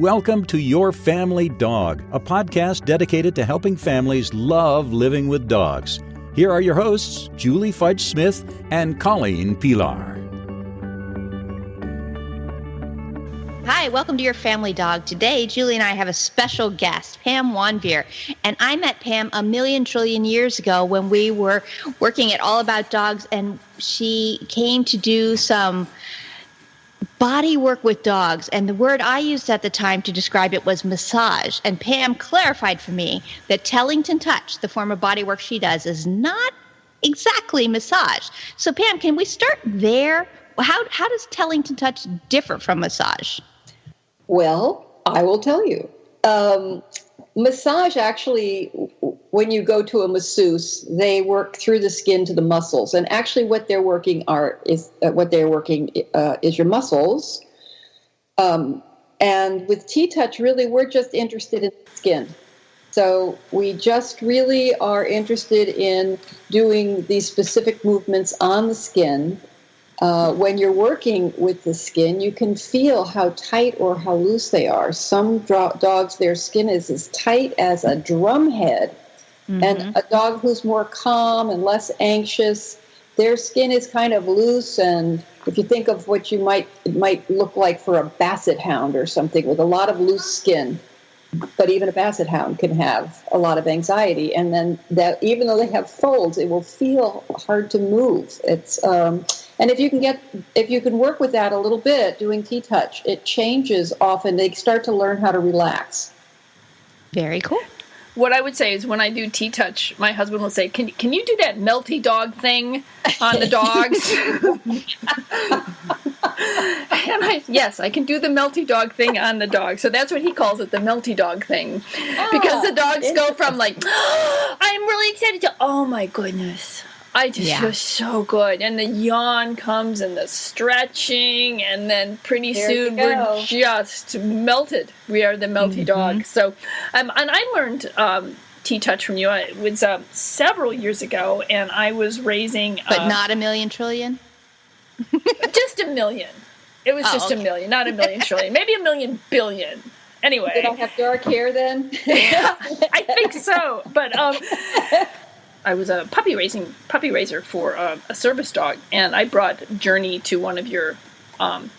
Welcome to Your Family Dog, a podcast dedicated to helping families love living with dogs. Here are your hosts, Julie Fudge Smith and Colleen Pelar. Hi, welcome to Your Family Dog. Today, Julie and I have a special guest, Pam Wanveer. And I met Pam a million trillion years ago when we were working at All About Dogs, and she came to do some body work with dogs. And the word I used at the time to describe it was massage. And Pam clarified for me that Tellington Touch, the form of body work she does, is not exactly massage. So Pam, can we start there? How does Tellington Touch differ from massage? Well, I will tell you. Massage actually, when you go to a masseuse, they work through the skin to the muscles, and actually, what they're working is your muscles. And with TTouch, really, we're just interested in the skin. So we just really are interested in doing these specific movements on the skin. When you're working with the skin, you can feel how tight or how loose they are. Some dogs, their skin is as tight as a drum head. Mm-hmm. And a dog who's more calm and less anxious, their skin is kind of loose. And if you think of what it might look like for a basset hound or something with a lot of loose skin. But even a basset hound can have a lot of anxiety. And then that, even though they have folds, it will feel hard to move. And if you can work with that a little bit, doing TTouch, it changes often. They start to learn how to relax. Very cool. What I would say is when I do TTouch, my husband will say, can you do that Melty dog thing on the dogs? And yes, I can do the Melty dog thing on the dog. So that's what he calls it, the Melty dog thing. Because the dogs go from like, oh, I'm really excited to, oh my goodness. I just feel so good. And the yawn comes and the stretching, and then pretty soon we're just melted. We are the Melty dog. So, and I learned TTouch from you. It was several years ago, and I was raising... But not a million trillion? Just a million. It was just a million, not a million trillion. Maybe a million billion. Anyway. Did I have dark hair then? Yeah, I think so. But... I was a puppy raiser for a service dog, and I brought Journey to one of yours, and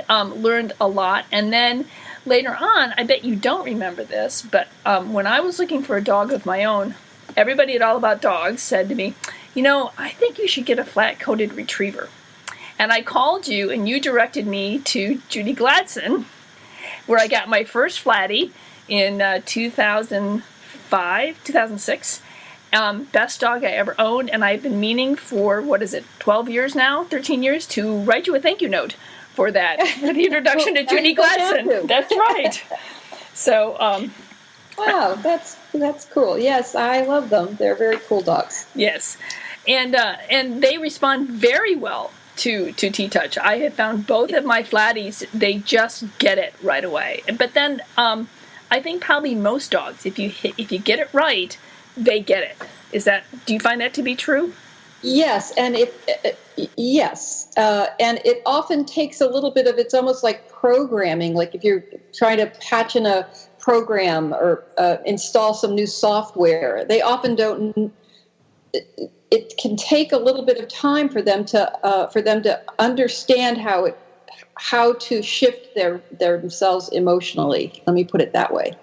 learned a lot. And then later on, I bet you don't remember this, but when I was looking for a dog of my own, everybody at All About Dogs said to me, I think you should get a flat-coated retriever. And I called you, and you directed me to Judy Gladson, where I got my first flatty in 2006. Best dog I ever owned, and I've been meaning for, 12 years now, 13 years, to write you a thank you note for that, for the introduction to Judy Gladson. That's right. So, wow, that's cool. Yes, I love them. They're very cool dogs. Yes, and they respond very well to TTouch. I have found both of my flatties, they just get it right away. But then, I think probably most dogs, if you get it right, they get it. Do you find that to be true? Yes, and and it often takes a little bit of, it's almost like programming. Like if you're trying to patch in a program or install some new software, they often don't. It can take a little bit of time for them to understand how to shift themselves emotionally. Let me put it that way.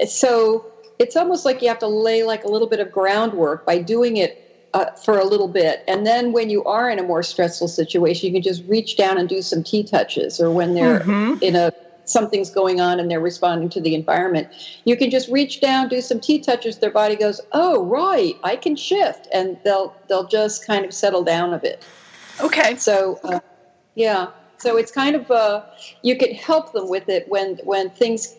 So it's almost like you have to lay like a little bit of groundwork by doing it for a little bit. And then when you are in a more stressful situation, you can just reach down and do some TTouches, or when they're something's going on and they're responding to the environment, you can just reach down, do some TTouches. Their body goes, oh, right, I can shift. And they'll just kind of settle down a bit. Okay. So, yeah. So it's kind of you could help them with it when things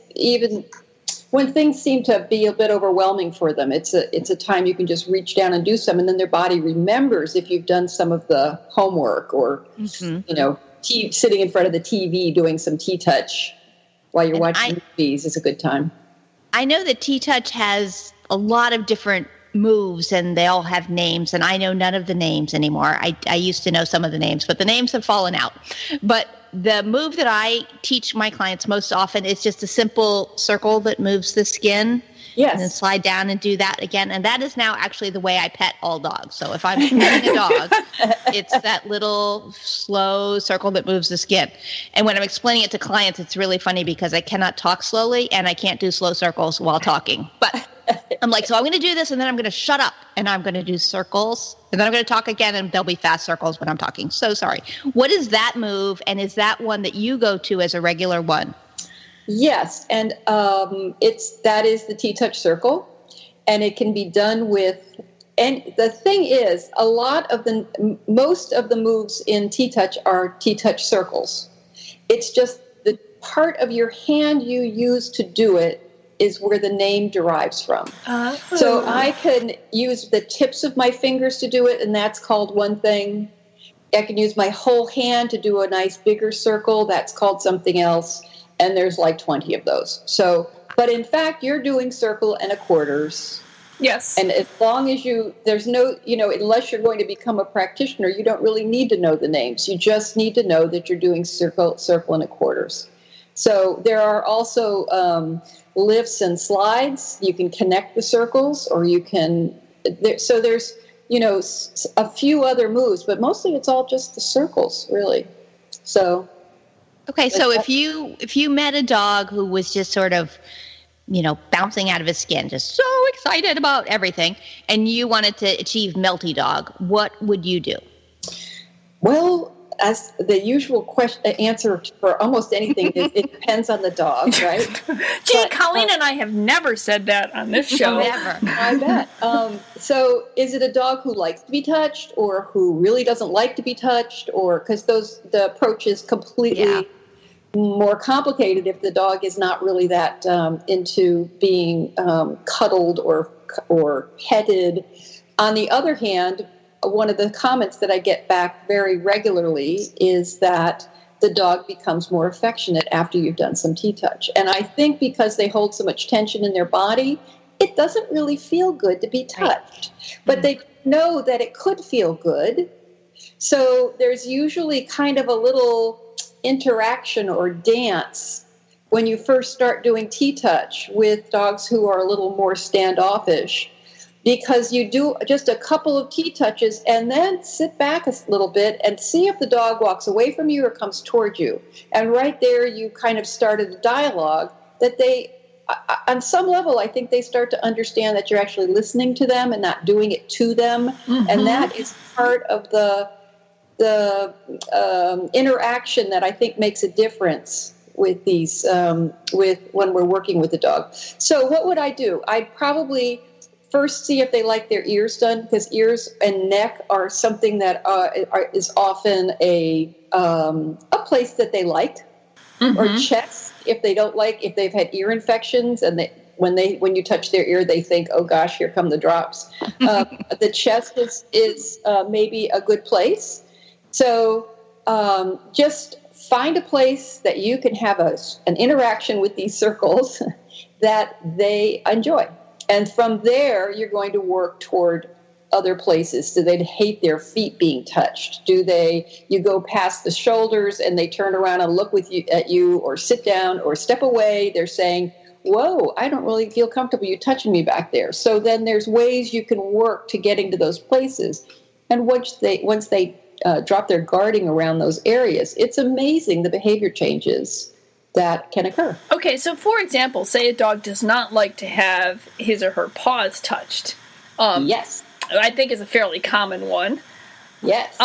seem to be a bit overwhelming for them. It's a time you can just reach down and do some, and then their body remembers if you've done some of the homework, or sitting in front of the TV doing some TTouch while you're watching movies is a good time. I know that TTouch has a lot of different moves, and they all have names, and I know none of the names anymore. I used to know some of the names, but the names have fallen out. But the move that I teach my clients most often is just a simple circle that moves the skin. Yes. And then slide down and do that again. And that is now actually the way I pet all dogs. So if I'm petting a dog, it's that little slow circle that moves the skin. And when I'm explaining it to clients, it's really funny because I cannot talk slowly and I can't do slow circles while talking. But I'm like, so I'm going to do this and then I'm going to shut up and I'm going to do circles and then I'm going to talk again and there'll be fast circles when I'm talking. So sorry. What is that move? And is that one that you go to as a regular one? Yes, and that is the TTouch circle, and it can be done with. And the thing is, most of the moves in TTouch are TTouch circles. It's just the part of your hand you use to do it is where the name derives from. Oh. So I can use the tips of my fingers to do it, and that's called one thing. I can use my whole hand to do a nice bigger circle. That's called something else. And there's like 20 of those. So, but in fact, you're doing circle and a quarters. Yes. And as long as there's no, unless you're going to become a practitioner, you don't really need to know the names. You just need to know that you're doing circle, and a quarters. So there are also lifts and slides. You can connect the circles, or you can. So there's, a few other moves, but mostly it's all just the circles, really. So. Okay, so if you met a dog who was just sort of, bouncing out of his skin, just so excited about everything, and you wanted to achieve Melty dog, what would you do? Well, as the usual answer for almost anything is, it depends on the dog, right? Gee, Colleen and I have never said that on this show. Never. I bet. So is it a dog who likes to be touched or who really doesn't like to be touched? Or because the approach is completely more complicated if the dog is not really that into being cuddled or petted. On the other hand, one of the comments that I get back very regularly is that the dog becomes more affectionate after you've done some TTouch. And I think because they hold so much tension in their body, it doesn't really feel good to be touched. Right. But they know that it could feel good. So there's usually kind of a little interaction or dance when you first start doing TTouch with dogs who are a little more standoffish, because you do just a couple of TTouches and then sit back a little bit and see if the dog walks away from you or comes toward you. And right there, you kind of started a dialogue that they, on some level, I think they start to understand that you're actually listening to them and not doing it to them. Mm-hmm. And that is part of the interaction that I think makes a difference with these, with when we're working with the dog. So what would I do? I'd probably first see if they like their ears done, because ears and neck are something that is often a place that they like, mm-hmm. or chest if they don't like, if they've had ear infections and when you touch their ear, they think, oh gosh, here come the drops. The chest is maybe a good place. So just find a place that you can have an interaction with these circles that they enjoy. And from there, you're going to work toward other places. Do they hate their feet being touched? You go past the shoulders and they turn around and look at you or sit down or step away? They're saying, whoa, I don't really feel comfortable you touching me back there. So then there's ways you can work to getting to those places. And once they drop their guarding around those areas, it's amazing the behavior changes that can occur. Okay, so for example, say a dog does not like to have his or her paws touched. Yes. I think is a fairly common one. Yes.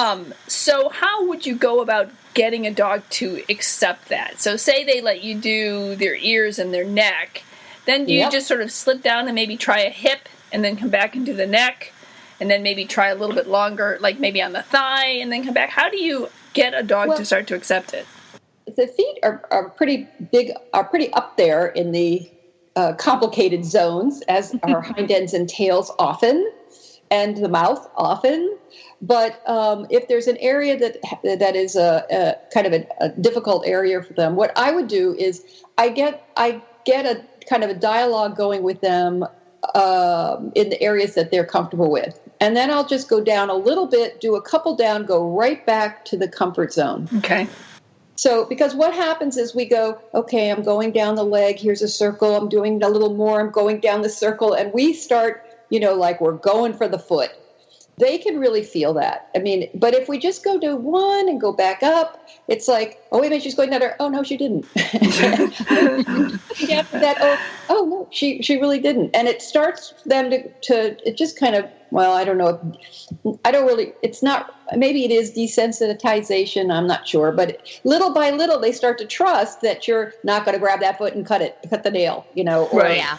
So how would you go about getting a dog to accept that? So say they let you do their ears and their neck, then do you just sort of slip down and maybe try a hip and then come back into the neck, and then maybe try a little bit longer, like maybe on the thigh, and then come back? How do you get a dog to start to accept it? The feet are pretty big, are pretty up there in the complicated zones, as are hind ends and tails often, and the mouth often. But if there's an area that is a kind of a difficult area for them, what I would do is I get a kind of a dialogue going with them in the areas that they're comfortable with. And then I'll just go down a little bit, do a couple down, go right back to the comfort zone. Okay. So, because what happens is we go, okay, I'm going down the leg. Here's a circle. I'm doing a little more. I'm going down the circle. And we start, like we're going for the foot. They can really feel that. I mean, but if we just go to one and go back up, it's like, oh, wait a minute, she's going down there. Oh, no, she didn't. After that, oh, no, she really didn't. And it starts them to it just kind of, well, I don't know. It's not, maybe it is desensitization. I'm not sure. But little by little, they start to trust that you're not going to grab that foot and cut the nail, or right. Yeah.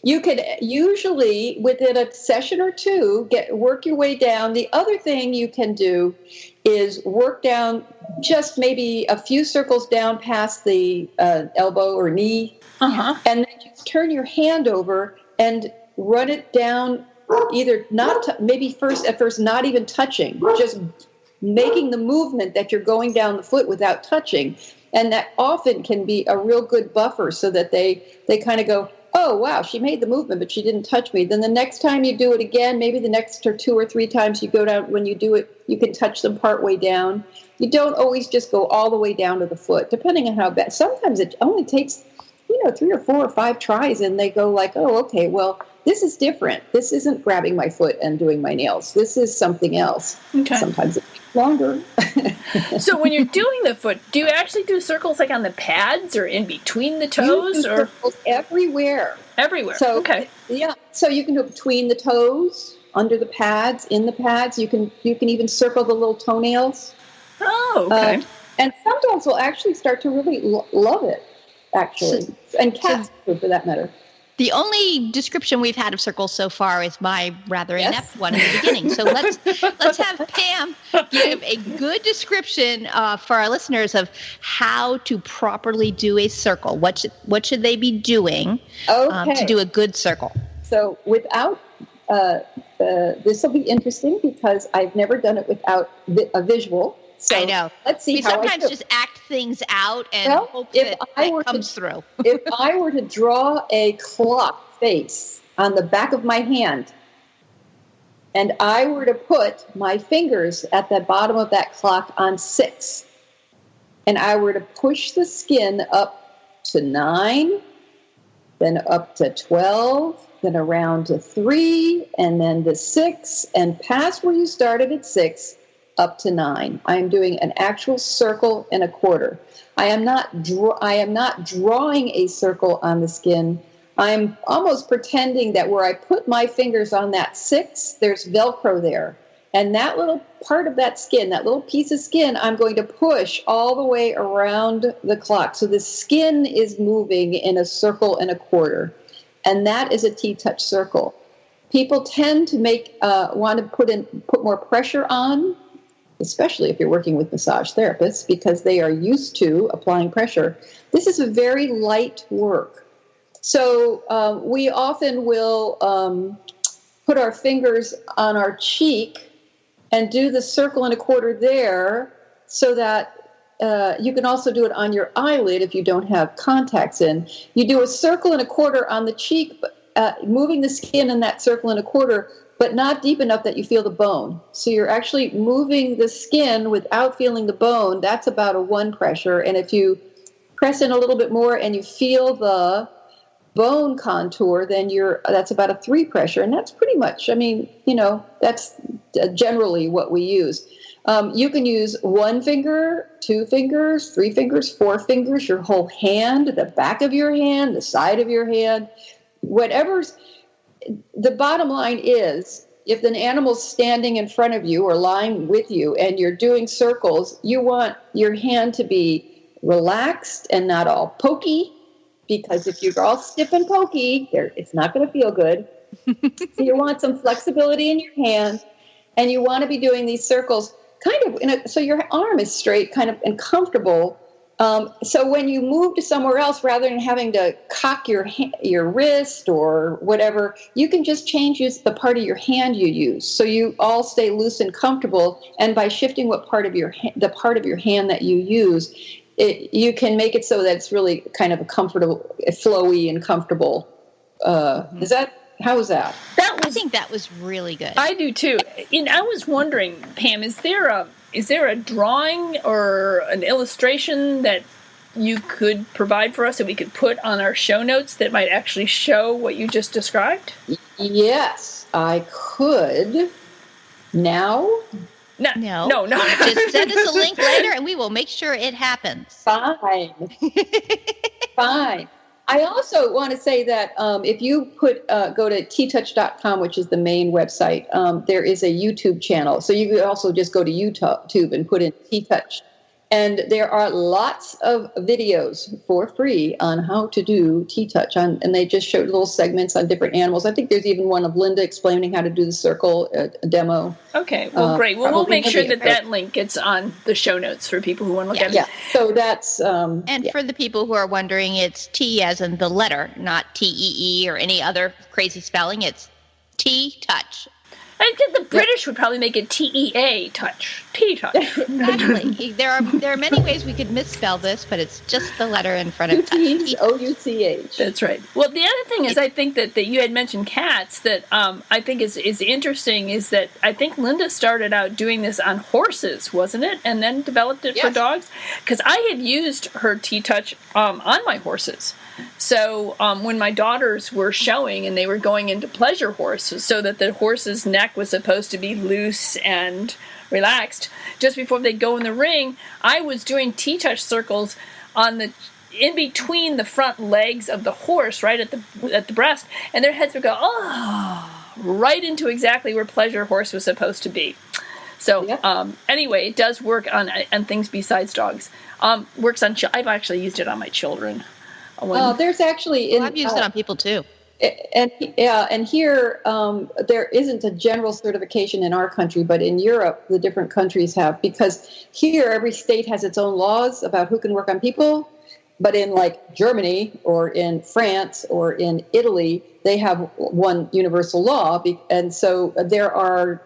You could usually within a session or two work your way down. The other thing you can do is work down just maybe a few circles down past the elbow or knee, and then just turn your hand over and run it down. Either maybe at first not even touching, just making the movement that you're going down the foot without touching. And that often can be a real good buffer so that they kind of go, oh, wow, she made the movement, but she didn't touch me. Then the next time you do it again, maybe the next 2 or 3 times you go down, when you do it, you can touch them part way down. You don't always just go all the way down to the foot, depending on how bad. Sometimes it only takes, 3 or 4 or 5 tries, and they go like, oh, okay, well, this is different. This isn't grabbing my foot and doing my nails. This is something else. Okay. Sometimes it takes longer. So when you're doing the foot, do you actually do circles like on the pads or in between the toes? You do circles everywhere. Everywhere. So, okay. Yeah. So you can do it between the toes, under the pads, in the pads. You can even circle the little toenails. Oh, okay. And some dogs will actually start to really love it, actually. And cats, too, for that matter. The only description we've had of circles so far is my rather inept one in the beginning. So let's have Pam give a good description for our listeners of how to properly do a circle. What should they be doing to do a good circle? So without this will be interesting because I've never done it without a visual. So I know. Let's see how I do. Sometimes just act things out and hope that comes through. If I were to draw a clock face on the back of my hand, and I were to put my fingers at the bottom of that clock on 6, and I were to push the skin up to 9, then up to 12, then around to 3, and then to 6, and past where you started at 6, up to 9. I am doing an actual circle and a quarter. I am not drawing a circle on the skin. I'm almost pretending that where I put my fingers on that 6, there's Velcro there. And that little part of that skin, that little piece of skin, I'm going to push all the way around the clock. So the skin is moving in a circle and a quarter. And that is a TTouch circle. People tend to want to put more pressure on, especially if you're working with massage therapists, because they are used to applying pressure. This is a very light work. So we often will put our fingers on our cheek and do the circle and a quarter there so that you can also do it on your eyelid if you don't have contacts in. You do a circle and a quarter on the cheek, moving the skin in that circle and a quarter, but not deep enough that you feel the bone. So you're actually moving the skin without feeling the bone. That's about a 1 pressure. And if you press in a little bit more and you feel the bone contour, then that's about a 3 pressure. And that's pretty much, that's generally what we use. You can use 1 finger, 2 fingers, 3 fingers, 4 fingers, your whole hand, the back of your hand, the side of your hand, whatever's. The bottom line is, if an animal's standing in front of you or lying with you and you're doing circles, you want your hand to be relaxed and not all pokey, because if you're all stiff and pokey, it's not going to feel good. So you want some flexibility in your hand, and you want to be doing these circles kind of so your arm is straight, kind of and comfortable. So when you move to somewhere else, rather than having to cock your wrist or whatever, you can just change the part of your hand you use. So you all stay loose and comfortable. And by shifting the part of your hand that you use, you can make it so that it's really kind of a comfortable, flowy and comfortable. How was that? I think that was really good. I do too. And I was wondering, Pam, is there is there a drawing or an illustration that you could provide for us that we could put on our show notes that might actually show what you just described? Yes, I could. Now? No. Just send us a link later and we will make sure it happens. Fine. Fine. I also want to say that if you go to TTouch.com, which is the main website, there is a YouTube channel. So you could also just go to YouTube and put in TTouch. And there are lots of videos for free on how to do TTouch. And they just showed little segments on different animals. I think there's even one of Linda explaining how to do the circle, a demo. Okay, well, great. Well, we'll make sure that link gets on the show notes for people who want to look at it. Yeah, so that's... and for the people who are wondering, it's T as in the letter, not TEE or any other crazy spelling. It's TTouch. I think the British would probably make it TEA touch. TTouch. Exactly. There are many ways we could misspell this, but it's just the letter in front of touch. OUCH. That's right. Well, the other thing is, I think that you had mentioned cats that I think is interesting is that I think Linda started out doing this on horses, wasn't it? And then developed it for dogs? Because I had used her TTouch on my horses. So when my daughters were showing and they were going into pleasure horses, so that the horse's neck was supposed to be loose and relaxed, just before they go in the ring, I was doing TTouch circles in between the front legs of the horse, right at the breast, and their heads would go right into exactly where pleasure horse was supposed to be. So anyway, it does work on things besides dogs. Works on. I've actually used it on my children. There's actually... I've used it on people too. And here there isn't a general certification in our country, but in Europe, the different countries have, because here every state has its own laws about who can work on people. But in like Germany or in France or in Italy, they have one universal law. And so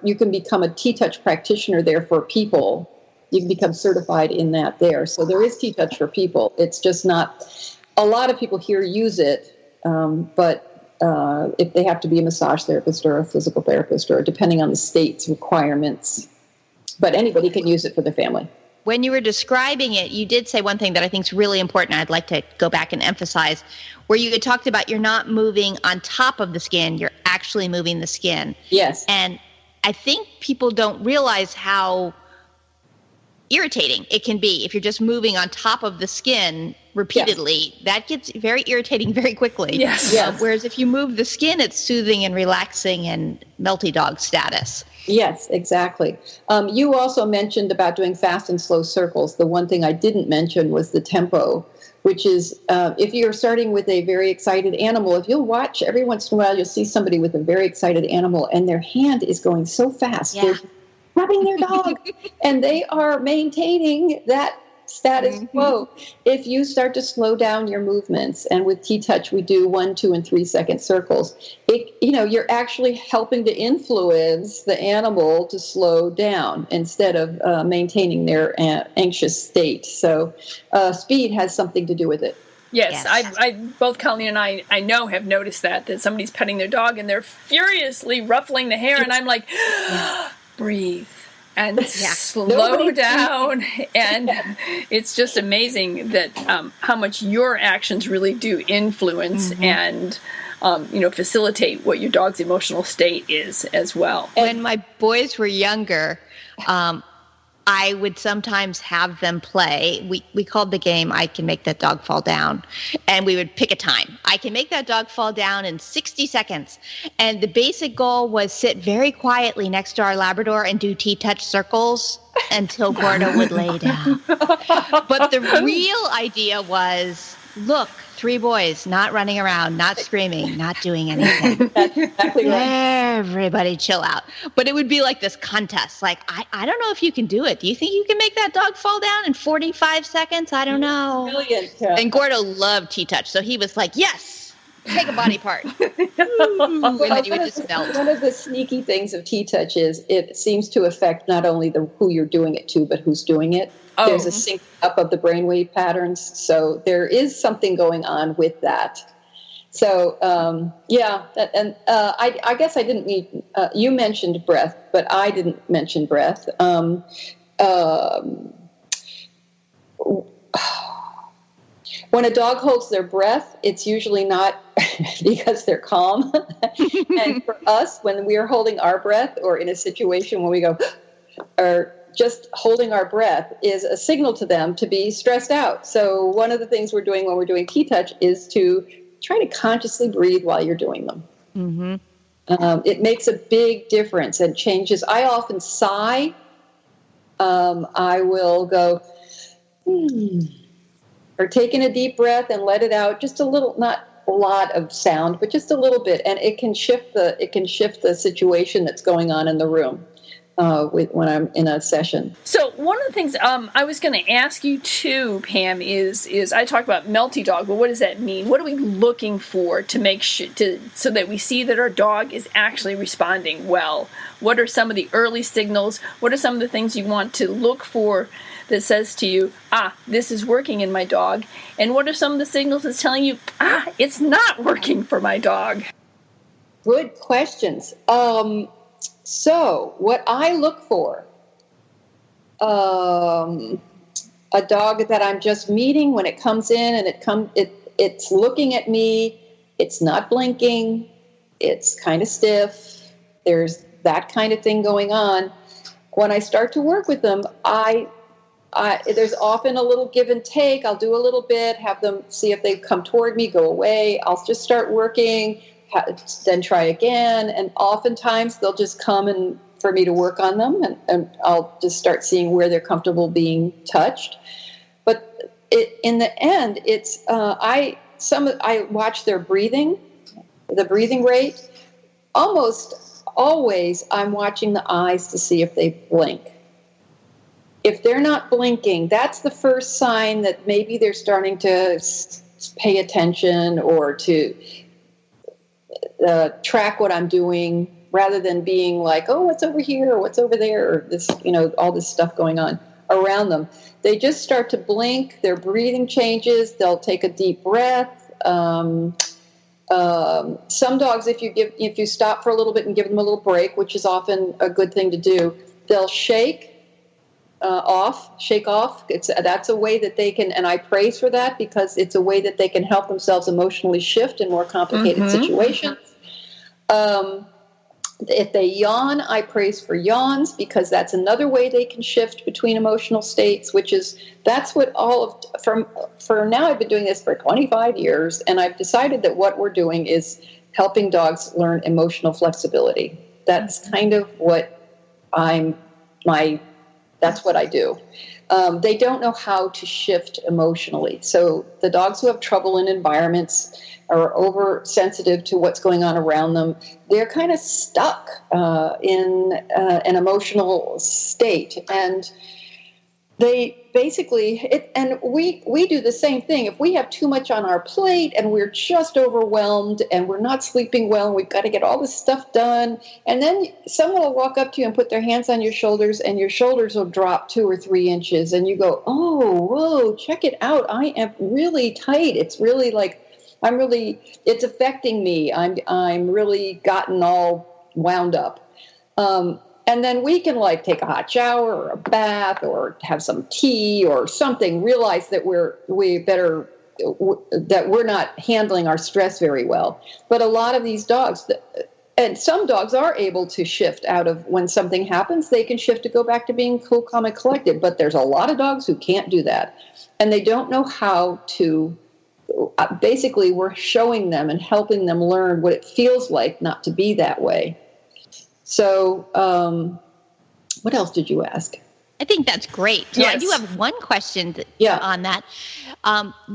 you can become a TTouch practitioner there for people. You can become certified in that there. So there is TTouch for people. It's just not... A lot of people here use it, but if they have to be a massage therapist or a physical therapist, or depending on the state's requirements. But anybody can use it for their family. When you were describing it, you did say one thing that I think is really important. I'd like to go back and emphasize, where you had talked about you're not moving on top of the skin, you're actually moving the skin. Yes. And I think people don't realize how irritating it can be if you're just moving on top of the skin repeatedly. That gets very irritating very quickly. Yes. Whereas if you move the skin, it's soothing and relaxing and Melty dog status. Yes, exactly. You also mentioned about doing fast and slow circles. The one thing I didn't mention was the tempo, which is if you're starting with a very excited animal, if you'll watch every once in a while, you'll see somebody with a very excited animal and their hand is going so fast. Yeah. They're rubbing their dog and they are maintaining that status quo. If you start to slow down your movements, and with TTouch we do 1, 2, and 3 second circles, you're actually helping to influence the animal to slow down instead of maintaining their anxious state. So speed has something to do with it. Yes. I both Colleen and I know have noticed that somebody's petting their dog and they're furiously ruffling the hair, and I'm like, breathe and slow down. And it's just amazing that how much your actions really do influence and facilitate what your dog's emotional state is as well. When my boys were younger, I would sometimes have them play. We called the game, I Can Make That Dog Fall Down. And we would pick a time. I can make that dog fall down in 60 seconds. And the basic goal was sit very quietly next to our Labrador and do TTouch circles until Gordo would lay down. But the real idea was, look, 3 boys, not running around, not screaming, not doing anything. That's exactly right. Everybody chill out. But it would be like this contest. Like, I don't know if you can do it. Do you think you can make that dog fall down in 45 seconds? I don't know. Brilliant. And Gordo loved TTouch, so he was like, yes, take a body part. And then you would just melt. One of the sneaky things of TTouch is it seems to affect not only who you're doing it to, but who's doing it. Oh. There's a sync up of the brainwave patterns. So there is something going on with that. So, I guess I didn't mean, you mentioned breath, but I didn't mention breath. when a dog holds their breath, it's usually not because they're calm. And for us, when we are holding our breath, or in a situation when we go, or just holding our breath, is a signal to them to be stressed out. So one of the things we're doing when we're doing TTouch is to try to consciously breathe while you're doing them. Mm-hmm. It makes a big difference and changes. I often sigh. I will go, or take in a deep breath and let it out, just a little, not a lot of sound, but just a little bit, and it can shift the situation that's going on in the room when I'm in a session. So one of the things I was going to ask you too, Pam, is I talked about Melty dog, but what does that mean? What are we looking for to make sure so that we see that our dog is actually responding well? What are some of the early signals? What are some of the things you want to look for that says to you, this is working in my dog? And what are some of the signals that's telling you, it's not working for my dog? Good questions. So what I look for, a dog that I'm just meeting, when it comes in and it's looking at me, it's not blinking, it's kind of stiff, there's that kind of thing going on. When I start to work with them, there's often a little give and take. I'll do a little bit, have them see if they come toward me, go away. I'll just start working, then try again. And oftentimes they'll just come for me to work on them, and I'll just start seeing where they're comfortable being touched. But in the end, it's I watch their breathing, the breathing rate. Almost always, I'm watching the eyes to see if they blink. If they're not blinking, that's the first sign that maybe they're starting to pay attention or to track what I'm doing, rather than being like, oh, what's over here, or what's over there, or this, all this stuff going on around them. They just start to blink. Their breathing changes. They'll take a deep breath. Some dogs, if you stop for a little bit and give them a little break, which is often a good thing to do, they'll shake off. That's a way that they can, and I praise for that, because it's a way that they can help themselves emotionally shift in more complicated situations. If they yawn, I praise for yawns, because that's another way they can shift between emotional states, that's what for now, I've been doing this for 25 years, and I've decided that what we're doing is helping dogs learn emotional flexibility. That's kind of what that's what I do. They don't know how to shift emotionally. So the dogs who have trouble in environments are oversensitive to what's going on around them, they're kind of stuck in an emotional state. And they basically, and we do the same thing. If we have too much on our plate and we're just overwhelmed and we're not sleeping well and we've got to get all this stuff done, and then someone will walk up to you and put their hands on your shoulders, and your shoulders will drop 2 or 3 inches, and you go, oh, whoa, check it out. I am really tight. It's really like, it's affecting me. I'm really gotten all wound up. And then we can take a hot shower or a bath or have some tea or something, realize that we're not handling our stress very well. But a lot of these dogs, and some dogs are able to shift out of, when something happens, they can shift to go back to being cool, calm, and collected. But there's a lot of dogs who can't do that. And they don't know how to, basically we're showing them and helping them learn what it feels like not to be that way. So, what else did you ask? I think that's great. So yes. I do have one question on that.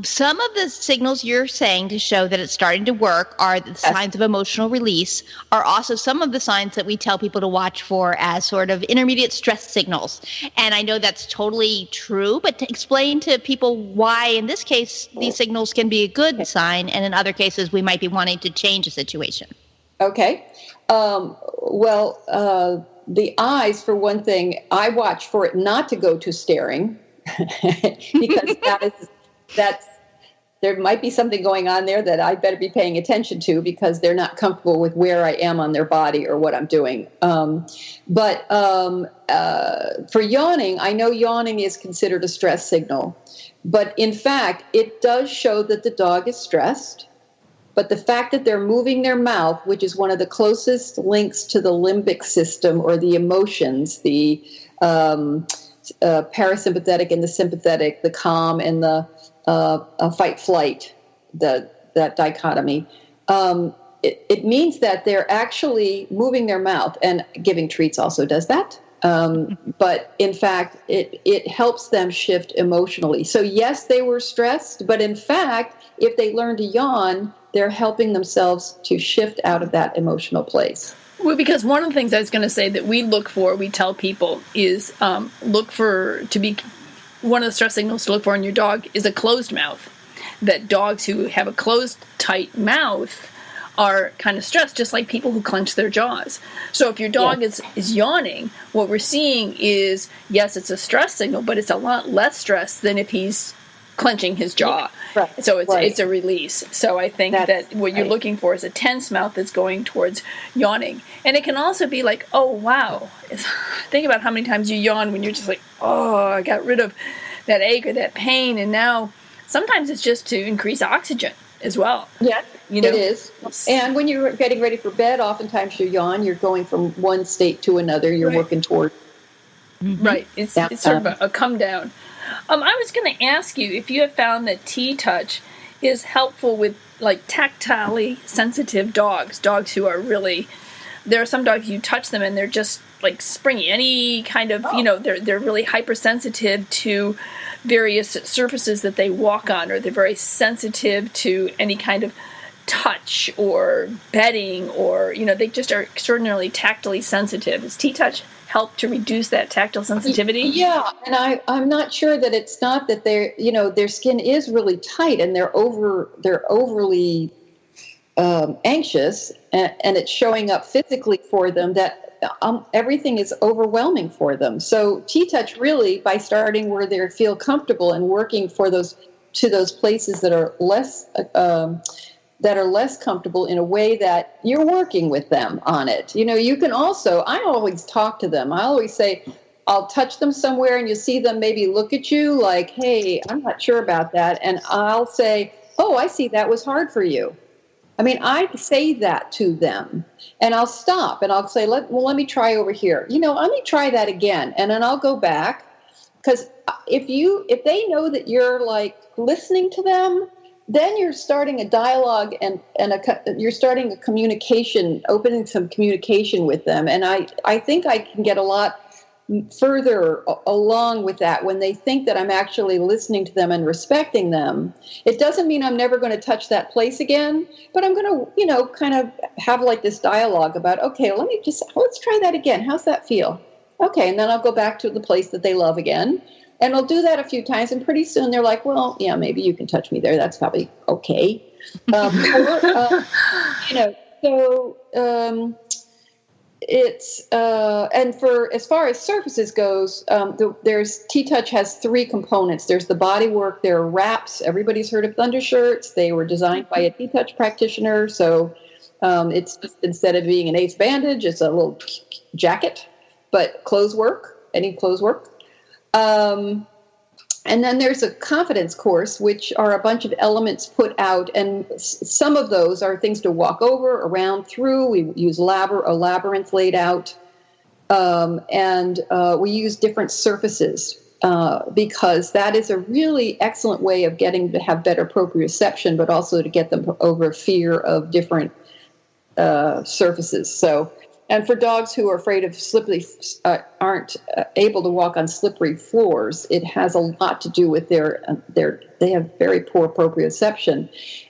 Some of the signals you're saying to show that it's starting to work are the signs of emotional release, are also some of the signs that we tell people to watch for as sort of intermediate stress signals. And I know that's totally true, but to explain to people why, in this case, these signals can be a good sign, and in other cases, we might be wanting to change a situation. Okay. The eyes, for one thing, I watch for it not to go to staring, because there might be something going on there that I better be paying attention to because they're not comfortable with where I am on their body or what I'm doing. But for yawning, I know yawning is considered a stress signal. But in fact, it does show that the dog is stressed. But the fact that they're moving their mouth, which is one of the closest links to the limbic system or the emotions, the parasympathetic and the sympathetic, the calm and the fight-flight, that dichotomy, it means that they're actually moving their mouth, and giving treats also does that. But in fact, it helps them shift emotionally. So yes, they were stressed, but in fact, if they learn to yawn, they're helping themselves to shift out of that emotional place. Well, because one of the things I was going to say that we tell people is one of the stress signals to look for in your dog is a closed mouth. That dogs who have a closed, tight mouth are kind of stressed, just like people who clench their jaws. So if your dog is yawning, what we're seeing is, yes, it's a stress signal, but it's a lot less stress than if he's clenching his jaw. Right. So it's a release. So I think that what you're looking for is a tense mouth that's going towards yawning. And it can also be like, oh, wow. Think about how many times you yawn when you're just like, oh, I got rid of that ache or that pain. And now sometimes it's just to increase oxygen as well. Yeah, it is. And when you're getting ready for bed, oftentimes you yawn. You're going from one state to another. You're working toward. Mm-hmm. Right. It's sort of a come down. I was going to ask you if you have found that TTouch is helpful with like tactilely sensitive dogs who are really, there are some dogs you touch them and they're just like springy, any kind of, they're really hypersensitive to various surfaces that they walk on, or they're very sensitive to any kind of touch or bedding, or, they just are extraordinarily tactily sensitive. Does TTouch help to reduce that tactile sensitivity? Yeah, and I'm not sure that it's not that they're, their skin is really tight and they're overly anxious, and it's showing up physically for them that everything is overwhelming for them. So TTouch really, by starting where they feel comfortable and working for those places that are less comfortable in a way that you're working with them on it. You can also, I always talk to them. I always say, I'll touch them somewhere and you see them maybe look at you like, hey, I'm not sure about that. And I'll say, oh, I see that was hard for you. I mean, I say that to them, and I'll stop and I'll say, let me try over here. Let me try that again. And then I'll go back, because if they know that you're like listening to them, then you're starting a dialogue and you're starting a communication, opening some communication with them. And I think I can get a lot further along with that when they think that I'm actually listening to them and respecting them. It doesn't mean I'm never going to touch that place again, but I'm going to, kind of have like this dialogue about, okay, let's try that again. How's that feel? Okay. And then I'll go back to the place that they love again. And I'll do that a few times, and pretty soon they're like, well, yeah, maybe you can touch me there. That's probably okay. It's and for as far as surfaces goes, there's TTouch has three components. There's the bodywork. There are wraps. Everybody's heard of Thundershirts. They were designed by a TTouch practitioner, so it's just, instead of being an ace bandage, it's a little jacket, but clothes work. Any clothes work. And then there's a confidence course, which are a bunch of elements put out, and some of those are things to walk over, around, through. We use a labyrinth laid out, and we use different surfaces because that is a really excellent way of getting to have better proprioception, but also to get them over fear of different surfaces. So. And for dogs who are afraid of slippery, aren't able to walk on slippery floors, it has a lot to do with they have very poor proprioception,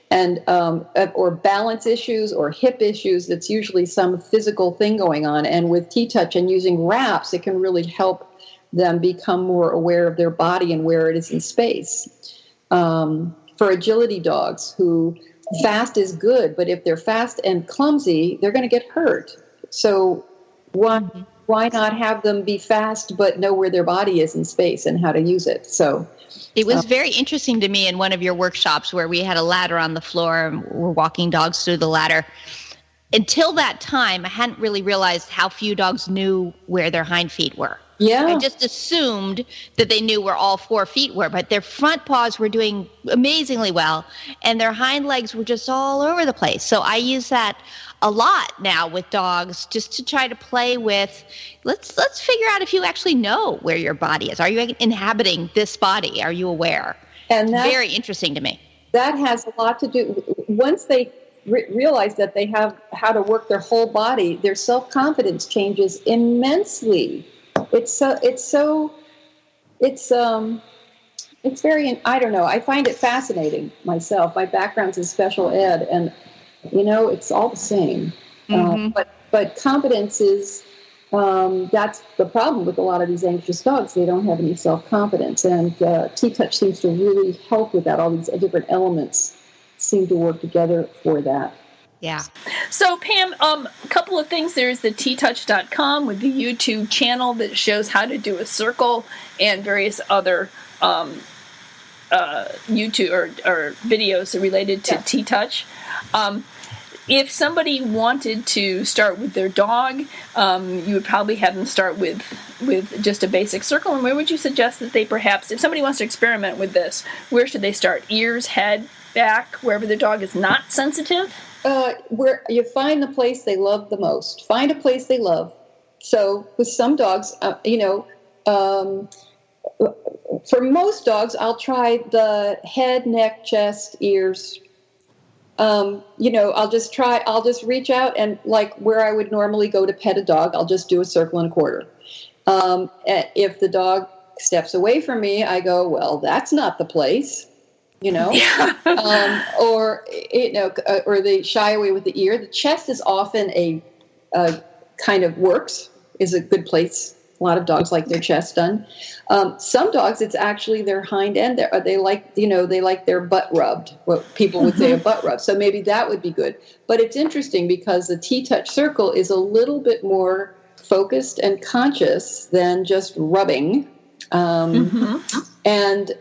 and or balance issues or hip issues. That's usually some physical thing going on. And with TTouch and using wraps, it can really help them become more aware of their body and where it is in space. For agility dogs, who fast is good, but if they're fast and clumsy, they're going to get hurt. So one why not have them be fast but know where their body is in space and how to use it? So it was very interesting to me in one of your workshops where we had a ladder on the floor and we're walking dogs through the ladder. Until that time, I hadn't really realized how few dogs knew where their hind feet were. Yeah. I just assumed that they knew where all 4 feet were, but their front paws were doing amazingly well, and their hind legs were just all over the place. So I use that a lot now with dogs, just to try to play with, let's figure out if you actually know where your body is. Are you inhabiting this body? Are you aware? And that's very interesting to me. That has a lot to do, once they realize that they have how to work their whole body, their self-confidence changes immensely. It's very, I don't know, I find it fascinating myself. My background's in special ed, and it's all the same. But confidence is, that's the problem with a lot of these anxious dogs. They don't have any self-confidence, and TTouch seems to really help with that. All these different elements seem to work together for that. Yeah. So, Pam, a couple of things. There's the TTouch.com with the YouTube channel that shows how to do a circle and various other YouTube or videos related to TTouch. If somebody wanted to start with their dog, you would probably have them start with just a basic circle. And where would you suggest that they perhaps, if somebody wants to experiment with this, where should they start? Ears, head, back, wherever the dog is not sensitive? Where you find the place they love the most. Find a place they love. So with some dogs, for most dogs, I'll try the head, neck, chest, ears. I'll just reach out and, like where I would normally go to pet a dog, I'll just do a circle and a quarter. If the dog steps away from me, I go, well, that's not the place. Or they shy away with the ear. The chest is often a kind of works, is a good place. A lot of dogs like their chest done. Some dogs, it's actually their hind end. They like their butt rubbed. What people would say a butt rub. So maybe that would be good. But it's interesting because the TTouch circle is a little bit more focused and conscious than just rubbing, and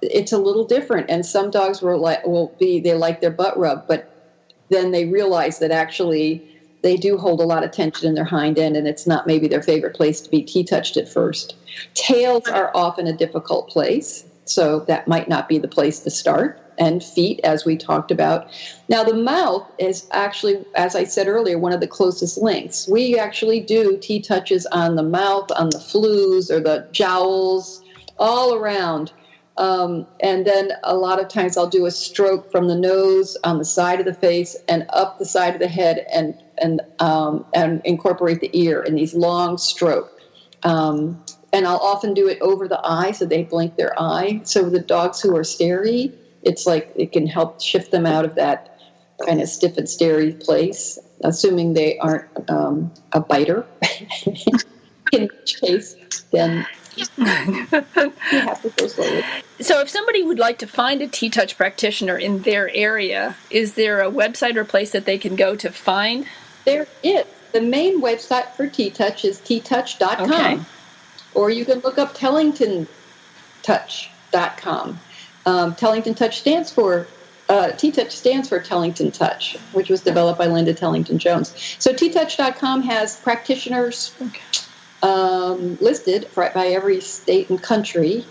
it's a little different. And some dogs they like their butt rub, but then they realize that actually they do hold a lot of tension in their hind end, and it's not maybe their favorite place to be TTouched at first. Tails are often a difficult place, so that might not be the place to start. And feet, as we talked about. Now, the mouth is actually, as I said earlier, one of the closest links. We actually do TTouches on the mouth, on the flews or the jowls, all around. And then a lot of times I'll do a stroke from the nose on the side of the face and up the side of the head and incorporate the ear in these long strokes. And I'll often do it over the eye so they blink their eye. So the dogs who are stary, it's like it can help shift them out of that kind of stiff and stary place, assuming they aren't a biter. In which case, then you have to go slowly. So if somebody would like to find a TTouch practitioner in their area, is there a website or place that they can go to find? There is. The main website for TTouch is TTouch.com. Okay. Or you can look up Tellington Touch.com. Tellington Touch stands for, TTouch stands for Tellington Touch, which was developed by Linda Tellington Jones. So TTouch.com has practitioners listed by every state and country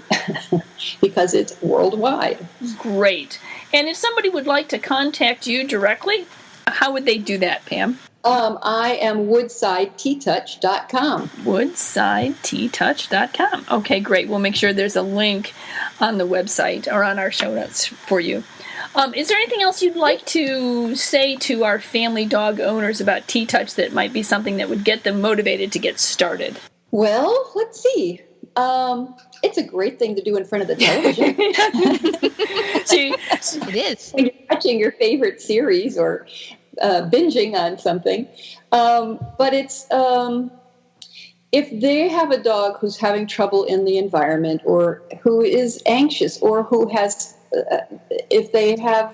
because it's worldwide. Great. And if somebody would like to contact you directly, how would they do that, Pam? I am woodsidetouch.com. Woodsidetouch.com. Okay, great. We'll make sure there's a link on the website or on our show notes for you. Is there anything else you'd like to say to our family dog owners about TTouch that might be something that would get them motivated to get started? Well, let's see. It's a great thing to do in front of the television. It is. When you're watching your favorite series or binging on something. But it's if they have a dog who's having trouble in the environment or who is anxious or who has, if they have,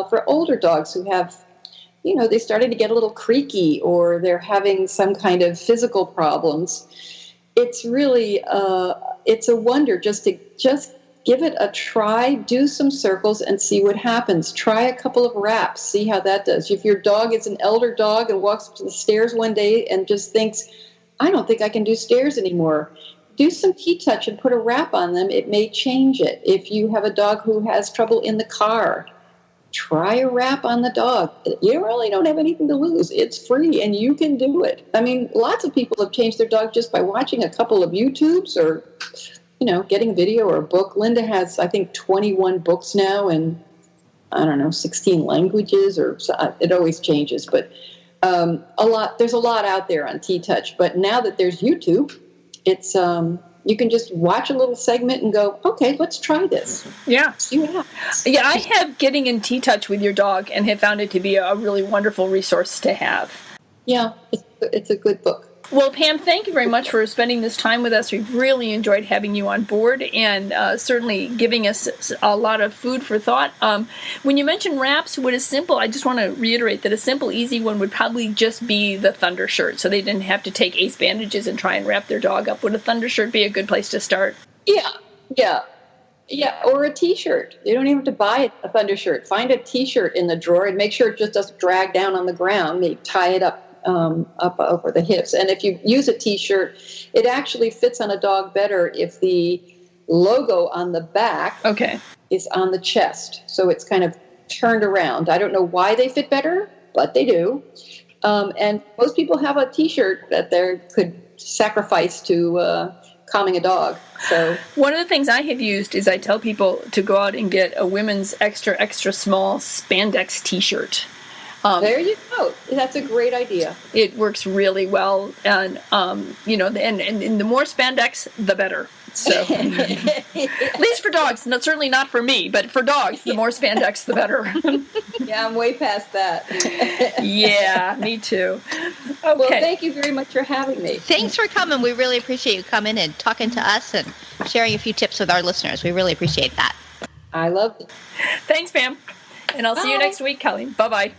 for older dogs who have they started to get a little creaky or they're having some kind of physical problems. It's really, it's a wonder just to give it a try, do some circles and see what happens. Try a couple of wraps, see how that does. If your dog is an elder dog and walks up to the stairs one day and just thinks, I don't think I can do stairs anymore, do some TTouch and put a wrap on them. It may change it. If you have a dog who has trouble in the car, try a wrap on the dog. You really don't have anything to lose. It's free and you can do it. I mean, lots of people have changed their dog just by watching a couple of YouTubes or getting a video or a book. Linda has, I think, 21 books now in, 16 languages, or it always changes. But there's a lot out there on TTouch. But now that there's YouTube, it's you can just watch a little segment and go, okay, let's try this. Yeah. See what happens. Yeah, I have getting in TTouch with your dog and have found it to be a really wonderful resource to have. Yeah, it's a good book. Well, Pam, thank you very much for spending this time with us. We've really enjoyed having you on board and certainly giving us a lot of food for thought. When you mention wraps, I just want to reiterate that a simple, easy one would probably just be the Thunder shirt, so they didn't have to take ace bandages and try and wrap their dog up. Would a Thunder shirt be a good place to start? Yeah, or a T-shirt. You don't even have to buy a Thunder shirt. Find a T-shirt in the drawer and make sure it just doesn't drag down on the ground. Maybe tie it up over the hips. And if you use a T-shirt, it actually fits on a dog better if the logo on the back is on the chest. So it's kind of turned around. I don't know why they fit better, but they do. And most people have a T-shirt that they could sacrifice to calming a dog. So one of the things I have used is I tell people to go out and get a women's extra, extra small spandex T-shirt. There you go. That's a great idea. It works really well, and and the more spandex, the better. So, at least for dogs, certainly not for me, but for dogs, the more spandex, the better. Yeah, I'm way past that. Yeah, me too. Okay. Well, thank you very much for having me. Thanks for coming. We really appreciate you coming and talking to us and sharing a few tips with our listeners. We really appreciate that. I love it. Thanks, Pam. And I'll see you next week, Colleen. Bye-bye.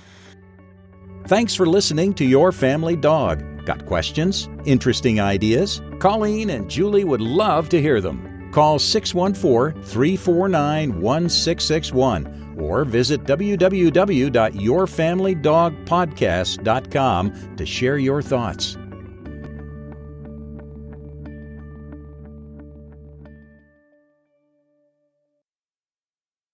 Thanks for listening to Your Family Dog. Got questions? Interesting ideas? Colleen and Julie would love to hear them. Call 614-349-1661 or visit www.yourfamilydogpodcast.com to share your thoughts.